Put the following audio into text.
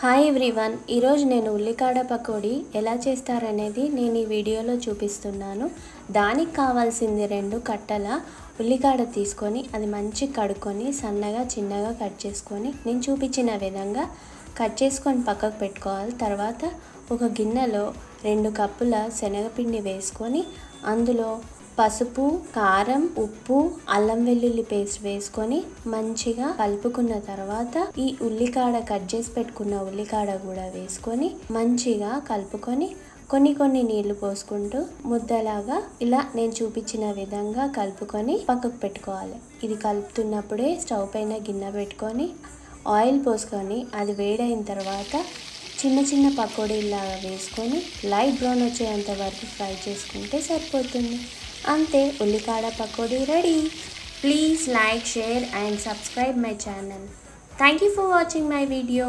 Hi everyone, ఈరోజు నేను ఉల్లికాడ పకోడీ ఎలా చేస్తారనేది నేను ఈ వీడియోలో చూపిస్తున్నాను. దానికి కావాల్సింది 2 కట్టల ఉల్లికాడ తీసుకొని అది మంచిగా కడుక్కొని సన్నగా చిన్నగా కట్ చేసుకొని నేను చూపించిన విధంగా కట్ చేసుకొని పక్కకు పెట్టుకోవాలి. తర్వాత ఒక గిన్నెలో 2 కప్పుల శనగపిండి వేసుకొని అందులో పసుపు, కారం, ఉప్పు, అల్లం వెల్లుల్లి పేస్ట్ వేసుకొని మంచిగా కలుపుకున్న తర్వాత ఈ ఉల్లికాడ కట్ చేసి పెట్టుకున్న ఉల్లికాడ కూడా వేసుకొని మంచిగా కలుపుకొని కొన్ని నీళ్లు పోసుకుంటూ ముద్దలాగా ఇలా నేను చూపించిన విధంగా కలుపుకొని పక్కకు పెట్టుకోవాలి. ఇది కలుపుతున్నప్పుడే స్టవ్ పైన గిన్నె పెట్టుకొని ఆయిల్ పోసుకొని అది వేడైన తర్వాత చిన్న పకోడీలాగా వేసుకొని లైట్ బ్రౌన్ వచ్చేంత వరకు ఫ్రై చేసుకుంటే సరిపోతుంది. అంతే, ఉల్లికాడ pakodi ready. Please like, share and subscribe my channel. Thank you for watching my video.